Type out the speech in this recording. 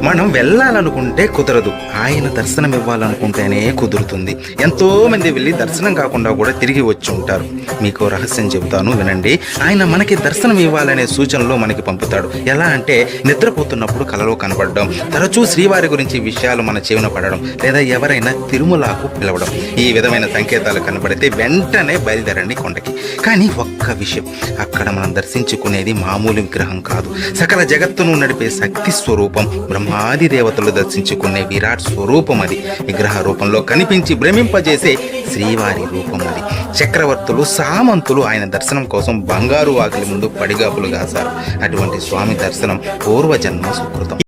మనం వెళ్ళాలనుకుంటే కుదరదు, ఆయన దర్శనం ఇవ్వాలనుకుంటేనే కుదురుతుంది. ఎంతో మంది వెళ్ళి దర్శనం కాకుండా కూడా తిరిగి వచ్చి ఉంటారు. మీకు రహస్యం చెబుతాను, వినండి. ఆయన మనకి దర్శనం ఇవ్వాలనే సూచనలు మనకి పంపుతాడు. ఎలా అంటే నిద్రపోతున్నప్పుడు కలలో కనబడడం, తరచూ శ్రీవారి గురించి విషయాలు మన చెవిన పడడం, లేదా ఎవరైనా తిరుమలకు పిలవడం. ఈ విధమైన సంకేతాలు కనబడితే వెంటనే బయలుదేరండి కొండకి. కానీ ఒక్క విషయం, అక్కడ మనం దర్శించుకునేది మామూలు విగ్రహం కాదు, సకల జగత్తును నడిపే శక్తి స్వరూపం, బ్రహ్మాది దేవతలు దర్శించుకునే విరాట్ స్వరూపం అది. విగ్రహ రూపంలో కనిపించి భ్రమింపజేసే శ్రీవారి రూపం అది. చక్రవర్తులు, సామంతులు ఆయన దర్శనం కోసం బంగారు వాకిలి ముందు పడిగాపులు కాశారు. అటువంటి స్వామి దర్శనం పూర్వజన్మ సుకృతం.